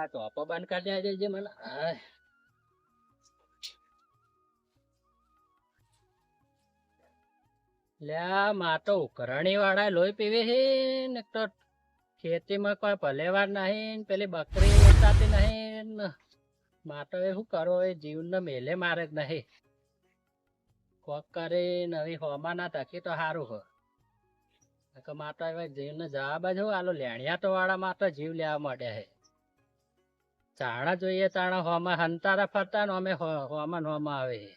ટોપો બંધ કરી દેજે મને. લ્યા માં તો ઉકરણી વાળા લોહી પીવે છે ને તો ખેતીમાં કોઈ ભલેવાર નહીં ને પેલી બકરી વેચાતી નહીં ને માં તો એ શું કરો એ જીવને મેલે મારે જ નહીં. કોક કરી નવી હોમાં ના તકી તો સારું હો. માં તો હવે જીવને જવાબ જ હું આલો લેણિયા તો વાળા માં તો જીવ લેવા માંડ્યા છે. ચાણા જોઈએ ચાણા હોમાં હંતારા ફરતા ને અમે હોમાં હોમાં આવે છે.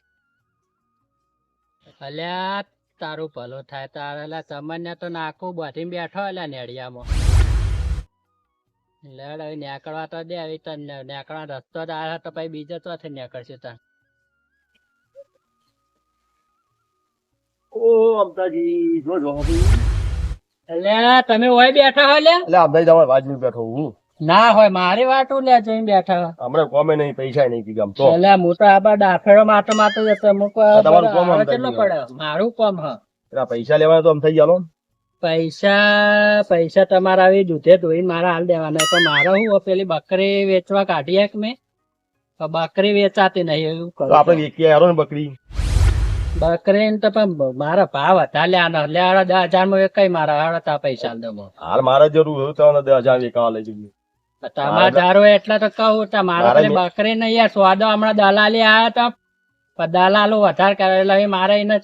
અલ્યા તારું ભલો થાય તારા તમને તો નાખું બધી બેઠો અલ્યા નેડિયામાં. લેડ હવે નીકળવા તો દે હવે તને નીકળવા રસ્તો જ આવ્યો તો પછી બીજો ચોથી નીકળશે તને. ઓ અમતાજી જો જો અલ્યા તમે ઓય બેઠા હો લ્યા. એટલે અમતાજી તમારે વાજની બેઠો હું ના હોય મારી વાટું લ્યા જોઈને બેઠા. હમણાં કોમે નહીં પૈસા નહીં કીધું આમ તો અલ્યા હું તો આ ડાફેડો માતો માતો જતો તમારું કોમ આમ કેટલો થઈ પડે મારું કોમ હ. એટલે પૈસા લેવાના તો આમ થઈ ગયો પૈસા તમારા આવી દૂધે ધોઈને મારા હાલ દેવાના પણ મારે હું પેલી બકરી વેચવા કાઢી એક મેં બકરી વેચાતી નહીં એવું તો આપડે વેચી આવ્યો ને બકરી બકરી ને તો પણ મારા ભાવ હતા લ્યા લ્યા 10,000 માં કઈ મારા તા પૈસા દો. હાલ મારે જરૂર હોય તો 10,000 વેચવા લઈ જઈએ તમારા જારો એટલે તો કહું મારા પેલી બકરી ને યાર સ્વાદો હમણાં દલાલી આયા હતા પણ દલાલો વધારે કરે એટલે મારે એને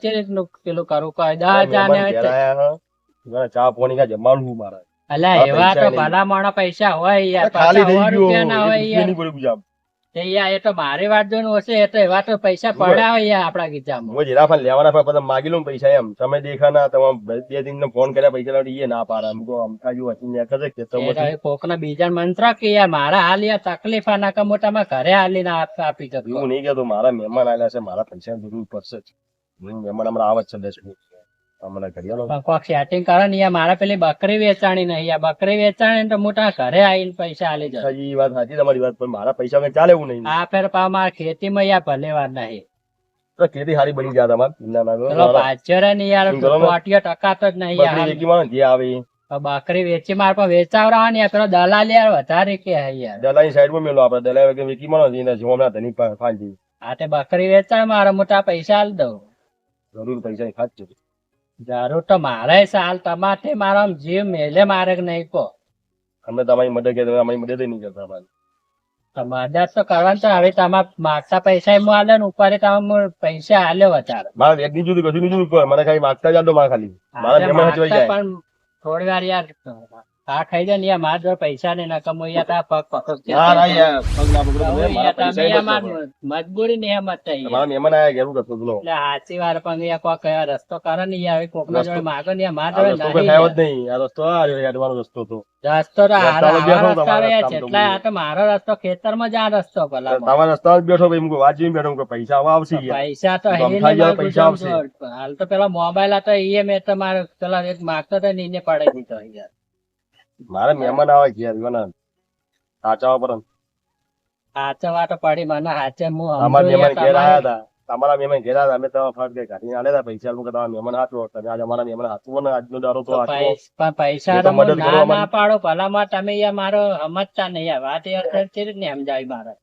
પેલું કરવું કહે 10,000 ને ચા પાણી કા જમવાનું હું મારા અલ્યા એવા તો ભલા મોણા પૈસા હોય યાર ખાલી થઈ 100 રૂપિયા ના હોય યાર. ગયો તે યાર એ તો મારી વાત જોઈને હશે એ તો એવા તો પૈસા પડ્યા હોય યાર આપડા ગીચામાં. હું જીરાફા લેવાના પણ બધા માગી લઉં પૈસા એમ તમે દેખાના તમામ બે દિન ફોન કર્યા પૈસા લાવી એ ના પાડે એમ કહો અમથા જો હતી કરે કે તો કોકના બીજા મંત્ર કે યાર મારા હાલ યાર તકલીફ આ નાકા મોટામાં ઘરે હાલી ના આપી જતો. એવું નહીં કહેતો મારા મહેમાન આવેલા છે મારા પૈસા જરૂર પડશે જ મહેમાન હમણાં આવે છે 10 મિનિટ હમણાં ઘડિયાળો કોક સેટિંગ કરે ને યાર મારા પેલી બકરી વેચાણી નહીં યાર બકરી વેચાણી તો મોટા ઘરે આવીને પૈસા હાલી જાય. એ વાત સાચી તમારી વાત પણ મારા પૈસા કઈ ચાલે એવું નહીં આ ફેર પા મારા ખેતીમાં યાર ભલે વાર નહીં તો ખેતી સારી બની જાય પેલો પાછળ ને યાર ટોટિયો ટકાતો જ નહીં યાર જે આવે બકરી વેચી માર પણ વેચાવરાવાની યાર પેલો દલાલ યાર વધારે કે યાર દલાલી સાઈડ માં મેલો આપડે દલાલ વેકી માં જોવા ધની ફાંજી આ તે બકરી વેચાય મારા મોટા પૈસા હાલ દઉં જરૂર પૈસા ની ખાસ છે જરૂર તો મારે સાલ તમારે મારો જીવ મેલે મારે નહીં કહો અમે તમારી મદદ કે તમે અમારી મદદ નહીં કરતા મદદ તો કરવાનું તો હવે તમારે માગતા પૈસા એમ હાલે ને ઉપર તમે પૈસા હાલ્યો વધારે મારા વેગ ની જુદી કશું નહીં જોયું મને ખાલી માગતા જાતો મારા ખાલી મારા મહેમાન હચવાઈ જાય પણ થોડી વાર યાર આ ખાઈ જાય ને યાર મારા જોડે પૈસા ને ના કમો યાર તા પગ મજબૂરી ને એમ જ થઈ મારા મહેમાન આયા ઘેરું કરતો બોલો એટલે સાચી વાર પણ યાર કોક રસ્તો કરે ને યાર કોક ના જોડે માગો ને મારા જોડે રસ્તો ખાયો જ નહીં આ રસ્તો યાદવાનો રસ્તો તો રસ્તો તો રસ્તા જેટલા આ તો મારો રસ્તો ખેતર માં જ આ રસ્તો ભલા તમારા રસ્તા જ બેઠો ભાઈ વાંચી બેઠો પૈસા આવશે પૈસા તો પૈસા આવશે હાલ તો પેલા મોબાઈલ હતો એ મેં તમારે પેલા એક માગતો હતો ને એને પડાઈ દીધો યાર મારે મહેમાન આવે ઘેર સાચા પર હાચવા તો પડી મને હાચે અમારા મહેમાન ઘેર આવ્યા હતા તમારા મહેમાન ઘેર આવ્યા અમે તો ફટ ગઈ કાઢીને આલેલા પૈસા તમારા મહેમાન હાચવો તમે આજે અમારા મહેમાન હાચવો ને આજનો દારો તો પણ પૈસા ના પાડો ભલામાં તમે યાર મારો સમજતા નહીં યાર વાત યાર ને સમજાવી મારે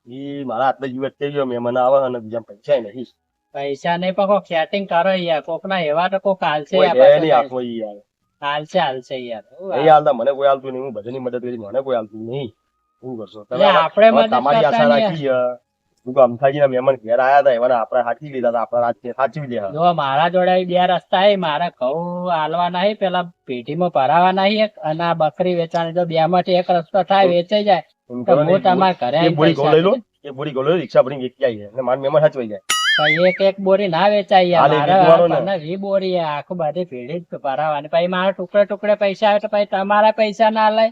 ઈ મારા હાથે જીવત થઈ ગયો મહેમાન આવે અને બીજા પૈસા નહીં પૈસા નહીં પણ કોક સેટિંગ કરો યાર કોક ના એવા તો કોક હાલશે હાલશે યાર નહીં હાલતા મને કોઈ હાલતું નહીં હું બધાની મદદ કરી મને કોઈ હાલતું નહીં શું કરશો આપણે તમારી આશા રાખી અમથાજી ના મહેમાન ઘેર આયા હતા એવાને આપડે હાચી લીધા હતા આપડે સાચવી લીધા જો મારા જોડે બે રસ્તા હે મારા ઘઉં હાલવા નહીં પેલા પેઢીમાં ભરાવા નહીં અને આ બકરી વેચાણી તો બે માંથી એક રસ્તો થાય વેચાઈ જાય તો હું તમારા ઘરે લઈ લો એ બોરી ગોળ રિક્ષા ભરીને વેચી આવી અને મારા મહેમાન સાચવાઈ જાય એક બોરી ના વેચાય યાર 20 બોરી આખું બધી પેઢી જ ભરાવાની પછી મારા ટુકડે ટુકડે પૈસા આવે તો પછી તમારા પૈસા ના લે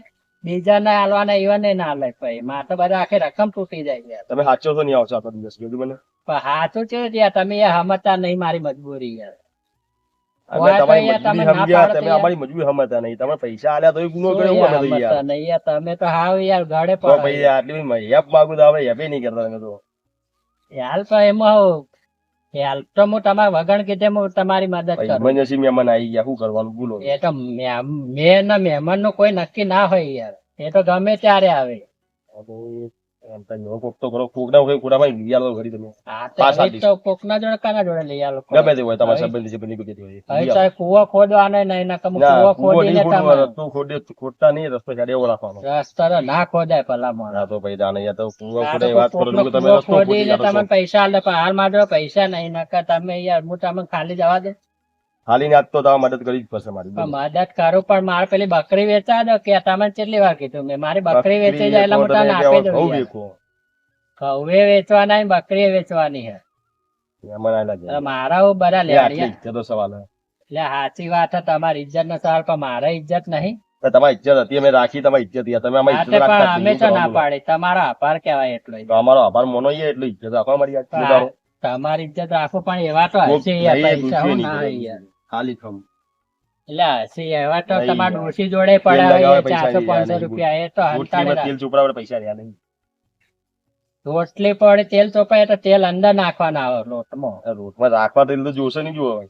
બીજા ના હાલવાના એવા ને ના લે પછી મારે તો બધા આખી રકમ તૂટી જાય યાર તમે સાચો તો નહીં આવશો આટલા દિવસ કીધું મને પણ સાચું છે યાર તમે યાર સમજતા નહીં મારી મજબૂરી યાર તમે અમારી મજબૂરી સમજતા નહીં તમે પૈસા આલ્યા તો ગુનો કર્યો નહીં તમે તો હાવ યાર ગાડે ભાઈ આટલી હેપ માગું તો હવે હેપે નહીં કરતા તમે તો યાર તો એમાં હેલ્પ તો હું તમારે વગણ કીધે હું તમારી મદદ કરું ઇમરજન્સી મહેમાન આવી ગયા શું કરવાનું બોલો એ તો મેં મહેમાન નું કોઈ નક્કી ના હોય યાર એ તો ગમે ત્યારે આવે એમ તો એવો કોક તો કરો, કોકના કોઈ કોરામાં લઈ આલો ઘડી તમે. હા પાછા તો દઈશું. કોકના જોડે કાના જોડે લઈ આ લોકો ગમે તે હોય તમારા હવે- સંબંધી સંબંધી કોઈ જતી હોય. હવે લઈ તો આલો. કૂવો ખોદવાનો નહીં નકર હું ના, કૂવો કૂવો ખોદીને નહીં ખોદવો, તમે રસ્તો ખોદતા નહીં, રસ્તો જાડે એવો રાખવાનો. રસ્તો તો ના ખોદાય ભલામણ. ના તો ભાઈ જાણે યાર તો કૂવો આ ખોદે તો વાત કરો કોકનો છો કે તમે કૂવો રસ્તો ખોદી ખોદીને કાઢો છો. તમને પૈસા આલે પણ હાલ મારા જોડે પૈસા નહીં નકર તમે યાર હું તમને ખાલી જવા દે હાલીને આજ તો તમારે મદદ કરવી જ પડશે મારી. પણ મદદ કરું પણ મારે પેલી બકરી વેચા દો કે તમને કેટલી વાર કીધું મેં મારી બકરી વેચી જાય એટલે હું તમને આપી દઉં યાર. વેચો. ઘઉં વેચવાના ને બકરી વેચવાની છે એમાં ના લાગે. એટલે મારા હું બધા એ આટલી લેડિયા ઇજ્જતનો સવાલ હે. એટલે સાચી વાત છે તમારી ઇજ્જત નો સવાલ પણ મારે ઇજ્જત નહીં તો તમારી ઇજ્જત હતી, અમે રાખી તમારી ઇજ્જત યાર. તમે આમાં ઇજ્જત માટે પણ રાખતા જ અમે નહીં. તો શું ના કરવાનું? પાડી તમારો આભાર કહેવાય એટલો તો અમારો આભાર મોનો ઈ એટલો ઇજ્જત રાખો અમારી યાર. પણ ઉતારો. તમારી ઇજ્જત રાખો પણ એવા તો કોક હશે યાર નહીં, પૈસા દુશ્મની હું ના નહીં. યાર ખાલી ખમ. એટલે હશે એવા તો નહીં તમારા યાર. ડોશી જોડે તેલ પડ્યા લગાવે હોય પૈસા 400 500 નહીં, રૂપિયા એ તો હંતાડે રોટલીમાં તેલ ચોપડાવવા પૈસા રહ્યા નહીં. રોટલી પડે તેલ ચોપાય તો તેલ અંદર નાખવાના આવે લોટમાં આ રોટમાં રાખવા તેલ તો જોશે નહીં જોવે.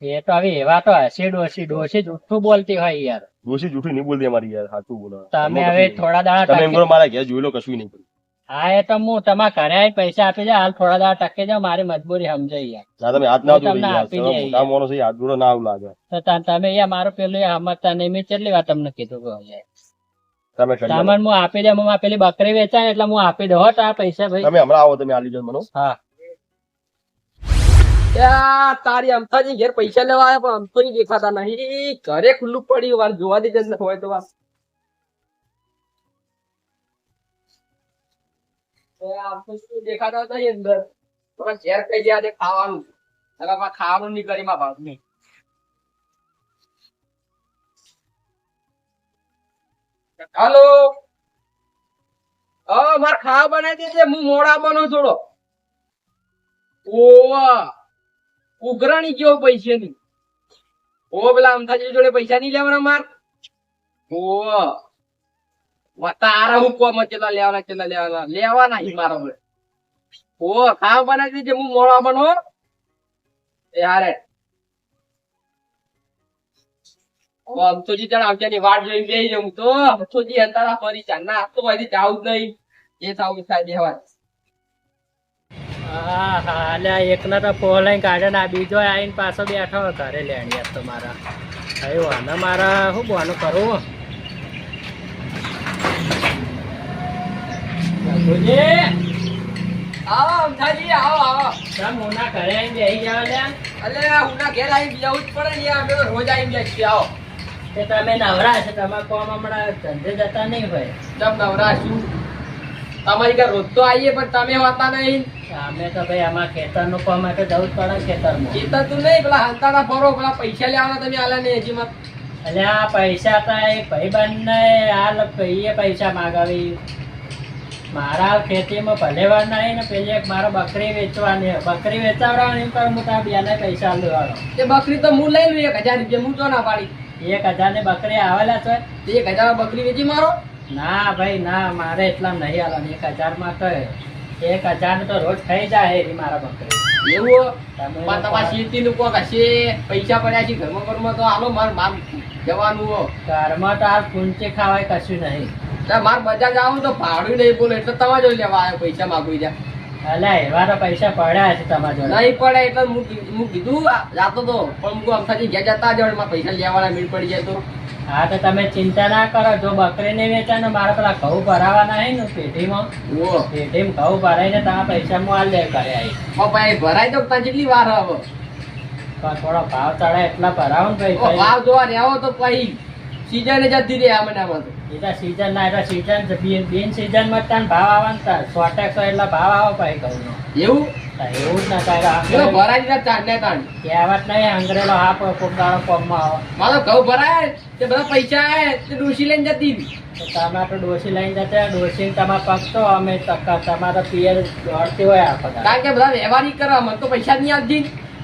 એ તો હવે એવા તો હશે ડોશી ડોશી જુઠ્ઠું બોલતી હોય યાર ડોશી જૂઠી નહીં બોલતી અમારી યાર, સાચું બોલો. તમે હવે થોડા દાડા તમે એમ ટકી કરો મારા ઘેર જોઈ લો, કશું નહીં કર્યું. હા એ તો હું તમારા ઘરે આવીને પૈસા આપી જાય હાલ થોડા દાડા ટકે જાઓ મારી મજબૂરી સમજાઈ યાર ના તમે હાથ ના હું જોડી તમને યાર. આપી તમે દઈએ મોટા માણસ છો, હાથ જોડો ના આવું લાગે. તો તમે યાર મારું પેલું યાર સમજતા નહીં મેં કેટલી વાર તમને કીધું કે યાર તમે કરી આલો. સામાન હું આપી દે હું આ પેલી બકરી વેચાય ને એટલે હું આપી દઉં હો તો આ પૈસા ભાઈ તમે હમણાં આવો, તમે આલી જાઓ મને. હા ત્યાં તારી અમથાજી ઘેર પૈસા લેવા આવ્યા પણ અમથો નહીં દેખાતા નહીં ઘરે ખુલ્લું પડ્યું વાર જોવા દે જન હોય તો વાર આમ તો શું દેખાતા હતા અહીં અંદર પણ ઘેર કઈ ગયા ખાવાનું હવે પાછા ખાવાનું નહીં કરી માં ભાવ નહીં હાલો મારે ખાવા બનાવી દેજે હું મોડા બનો થોડો ઓવા ઉઘરાણી જેવો પૈસા ની ઓ પેલા અમથાજી જોડે પૈસા નહીં લેવાના માર ઓ તારા હું કોમ ચેલા લેવાના નહીં મારા જોડે ઓ ખાવા બનાવી દેજે હું મોડા બનો એ હારે અમથોજી જણ આવશે ની વાટ જોઈને બેસી જાઉં તો અમથોજી અંતારા ફરી ચાલ ના તો હજી જાવું જ નહીં એ થાવ થાય દેવા હા હા અલ્યા એકના તો પોલાઈ કાઢે ને આ બીજો આવીને પાછો બેઠો ઘરે લેણી યાર તો મારા હવે વાના મારા શું બોનું કરવું આવો અમથાજી આવો આવો કેમ મોના ઘરે આવીને બેસી જાવ લ્યા અલે હું ના ઘેર આવીને જવું જ પડે ને યાર અમે તો રોજ આવીને બેસીએ આવો તે તમે નવરા છે તમારે કોમ હમણાં ધંધે જતા નહીં ભાઈ તમ નવરા છું તમારી ઘર રોજ તો આવીએ પણ તમે હોતા નહીં અમે તો ભાઈ આમાં ખેતરનું કામ માટે જવું જ પડે ને ખેતરમાં એ તો તું નહીં પેલા હાલતા ફરો પેલા પૈસા લેવાના તમે આલ્યા ને હજી મત એટલે આ પૈસા તો એ ભાઈબંધ ને હાલ એ પૈસા માગાવી મારા ખેતીમાં ભલે વાર નહીં ને પેલી એક મારે બકરી વેચવાની બકરી વેચાવવાની પણ હું તારા બેને પૈસા લેવાનો એ બકરી તો હું લઈ લઉં 1000 રૂપિયા હું તો ના પાડી 1000 ની બકરી આવેલા છે 1000 બકરી વેચી મારો ના ભાઈ ના મારે એટલા નહીં આલવાની 1000 માં તો 1000 તો રોજ થઈ જાય એરી મારા બકરી એવું તમે પણ તમારા શેતી નું કોક હશે પૈસા પડ્યા છે ઘરમાં તો હાલો માર માર જવાનું હો ઘરમાં તો હાલ પૂંચી ખાવાય કશું નહીં માર બજાર જાવ તો ભાડું નહીં બોલો એટલે તમારે જોડે લેવા આવ્યો પૈસા માગવી જા અલ્યા એવા તો પૈસા પડ્યા છે તમારા જોડે નહીં પડે એટલે હું કીધું જાતો તો પણ હું અમથાજી ઘેર જતા જ મારા પૈસા લેવાના મીળ પડી જાય તો હા તો તમે ચિંતા ના કરો જો બકરી ને વેચા ને મારા પેલા ઘઉં ભરાવાના હે ને પેઢીમાં ઓ પેઢીમાં ઘઉં ભરાઈને તમારા પૈસા હું હાલ દે કરે આવી ભાઈ ભરાય તો ત્યાં જેટલી વાર હવે પણ થોડો ભાવ ચડે એટલા ભરાવો ને ઓ પૈસા ભાવ જોવા રહેવો તો પછી સીઝન જતી રહે આ મહિનામાં તો એટલે સીઝન ના એટલે સીઝન બિન સીઝન માં ત્યાં ભાવ આવવાના 100 એટલા ભાવ આવો પછી ઘઉં નો એવું એવું જ ના થાય પેલો ભરાય દીધા ચાંદને તાણ કહેવત નહીં અંગ્રેલો હા કોક દાડો કોમમાં આવો મારો ઘઉં ભરાય તે બધા પૈસા આય તે ડોશી લઈને જતી હતી તો તમે તો ડોસી લઈને જતા ડોસી તમારે પગતો અમે તમારે પિયર દોડતી હોય આખો દાડો. કારણ કે બધા વ્યવહારિક કરવા મને તો પૈસા જ નહીં આપતી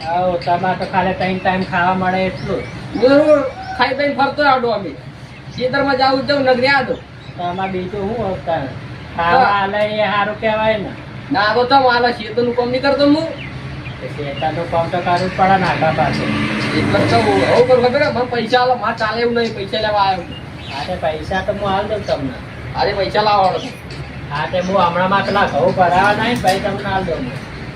આવો તમારે તો ખાલી ટાઈમ ખાવા મળે એટલું હું ખાઈ પીને ફરતો આવડો અમે ખેતરમાં જાવું જવું નગરી આ તો તમારે બીજું શું હોતા ખાવા હાલે એ સારું કહેવાય ને ના તો મારા ખેતરનું કામ નહીં કરતો હું શેતાનું કામ તો કરવું જ પડે ને આગા પાસે એટલે તો હું કરું ખબર મને પૈસા આલો મારે ચાલે એવું નહીં પૈસા લેવા આવ્યો હા તે પૈસા તો હું હાલ દઉં તમને અરે પૈસા લાવવાનો હા તે હું હમણાં માં પેલા ઘઉં ભરાવા નહીં પછી તમને હાલ દઉં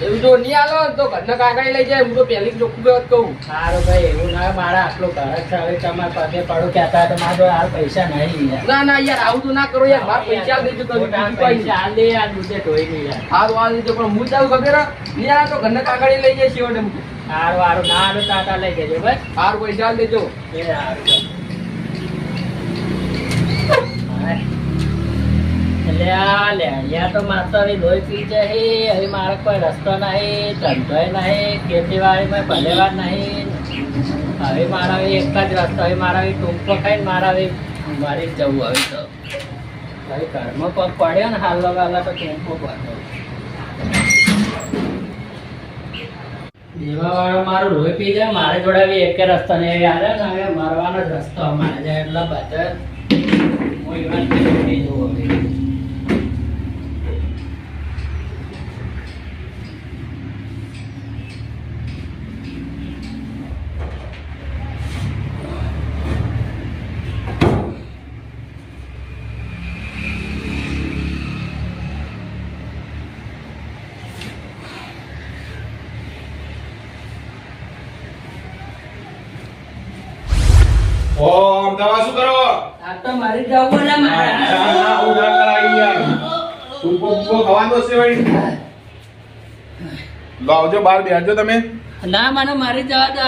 એવું જો નહીં આલો ને તો ઘરના કાકા લઈ જાય હું તો પહેલી ચોખ્ખું વાત કહું. સારું ભાઈ એવું ના મારે આટલું ઘર જ છે હવે તમારે પગે પડું કહેતા તો મારા જોડે હાલ પૈસા નહીં યાર ના ના યાર આવું તો ના કરો યાર મારા પૈસા આલ દેજો તમે બીજું કોઈ પૈસા હાલ દે યાર દૂધે ધોઈ નહીં યાર સારું આલ દેજો પણ હું જાઉં ખબર હે? નહીં આલે તો ઘરના કાકા લઈ જાય શિવડે મૂકી. સારું સારું ના હાલું ટાટા લઈ જજો બસ સારું પૈસા આલ દેજો. એ સારું એટલે આ લે અહીંયા તો માતા લોહી પી જાય હવે મારે કોઈ રસ્તો નહીં ધંધોય નહીં ખેતીવાડીમાં ભલેવાર નહીં હવે મારા હવે એક જ રસ્તો હવે મારા હવે ટૂંકો ખાઈને મારા હવે મારી જ જવું હવે તો હવે ઘરમાં પગ પડ્યો ને હાલ વાલા તો ટૂંકો પડ્યો દેવાવાળો મારું લોહી પી જાય મારે જોડે હવે એક રસ્તો નહીં આવે ને હવે મરવાનો જ રસ્તો અમારે જાય એટલે બધા હું ઇવન પી જવું હવે ઓમ દવા શું કરો? આ તો મારી જવું ને મારે ઉધા કરાવી યાર. ટૂંકો ખવાનો છે વળી. લો આવજો બહાર બેસજો તમે. ના મને મારી જવા દો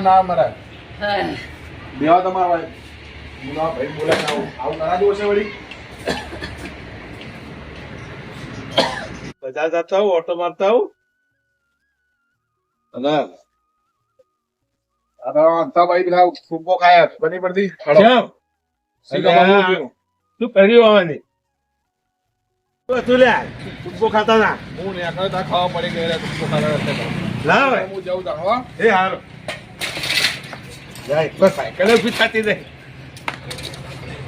ના મરા. હા. બેવા તમારા ભાઈ. હું આ ભાઈ બોલાય આવું કરા દો છે વળી. બજાર જતા આવું ઓટો મારતા આવું અને અંતા ભાઈ પેલા ટૂંકો ખાયા બની પડતી. હળો. શી ખબર હું થયું? શું કર્યું આવવાની તું લે ટૂંકો ખાતા ના હું ને આખા તા ખાવા પડી ગયેલા ટૂંકો ખાતા હતા. ના હોય હું જાઉં તા હો. એ હારું જાય બસ સાયકલ ઉભી થતી નહીં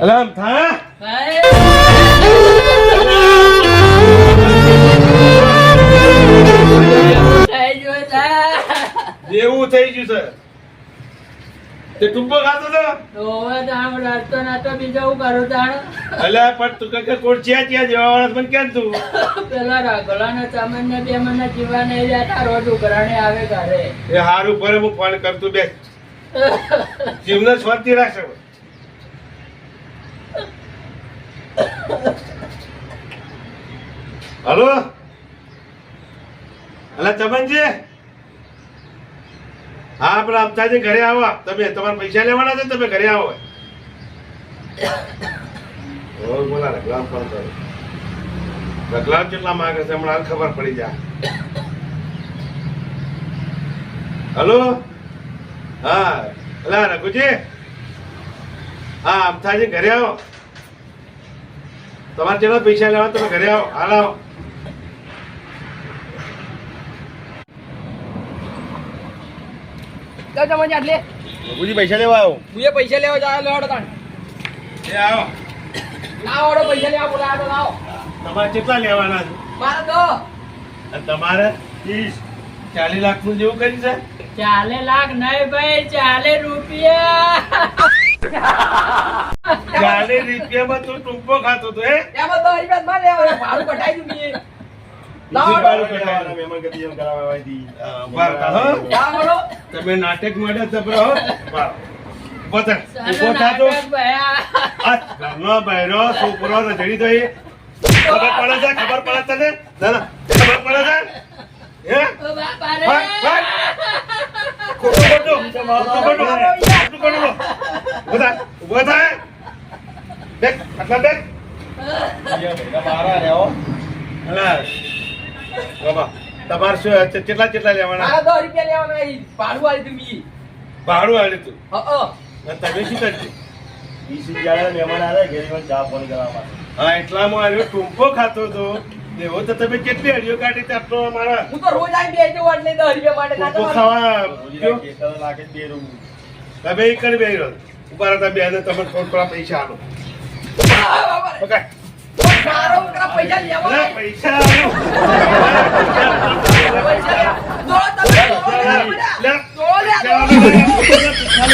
અલામ થા જેવું થઈ ગયું છે તે ટૂંકો ખાતો હતો બીજો હું કરું તાણ અલ્યા પણ તું કે કોણ ચિયા જેવા વાળા મને કેમ તું પેલા રાઘોલા ના ચમન ને બે મને જીવા નહીં જતા રોજ ઉઘરાણે આવે ઘરે એ હારું પર હું ફોન કરતું બે જીવને શાંતિ રાખશે હલો અલા ચમનજી હા પેલા અમતાજી ઘરે આવો તમે તમારા પૈસા લેવાના છે તમે ઘરે આવો બોલા રગલામ ફોન કરો રગલામ કેટલા માંગે છે હમણાં ખબર પડી જાય હલો હા અલા રઘુજી હા અમતાજી ઘરે આવો તમારે જેટલા પૈસા લેવા તમે ઘરે આવો હાલ આવો રઘુજી પૈસા લેવા આવો હું એ પૈસા લેવા જાય લેવાડો તાણ. એ આવો લાવો પૈસા લેવા બોલાવો તો લાવો. તમારે કેટલા લેવાના છે મારે તો અને તમારે 30-40 લાખ નું જેવું કરી છે 40 લાખ નહીં ભાઈ 40 રૂપિયા 40 રૂપિયામાં તું ટૂંકો ખાતો તો હે એમાં તો હરીબાદ માં લેવા ભાડું કઢાઈ દઉં મેં. લાવો બીજું બારું કઢાવવાના, મહેમાન ગતિ એમ કરાવવા દી. ઉભા રહો, હો. લાવો તમે નાટક માટે જબરા હો ઉભા રહો. ઉભો થા. ઉભો થા તો આ ઘરનો બહેરો છોકરો રજડી તો એ ખબર પડે છે ખબર પડે તને ના ના ખબર પડે છે હે ખોટું ઉભો થાય બેક આટલા બેક મારા રહ્યો. અલા બાબા તમારે શું કેટલા કેટલા લેવાના મારે 10 રૂપિયા લેવાના છે. ભાડું આલી દઉં મેં. ભાડું આલ્યું તું હા અને તમે શું કરજો 20 મહેમાન આવે ઘેરી ચા પાણી કરવા માટે હા એટલામાં આવ્યો ટૂંકો ખાતો હતો એવો તો તમે કેટલી હડીઓ કાઢી તે આટલો મારા હું તો રોજ આવીને બેસજો એટલે 10 રૂપિયા માટે ના ટૂંકો તમારે. ખાવા ગયો. ખેતર લાગે 2 રૂમ તમે એક કરી બે રહ્યો ઉભા રહેતા બે ને તમે થોડા પૈસા આલો પકડ મારો કરા પૈસા લેવા અલા, પૈસા આલો પૈસા લેવા. દોડો તમે, દોડો લે, તમે. લે. દોડો લે, પૈસા દોડો. આલો.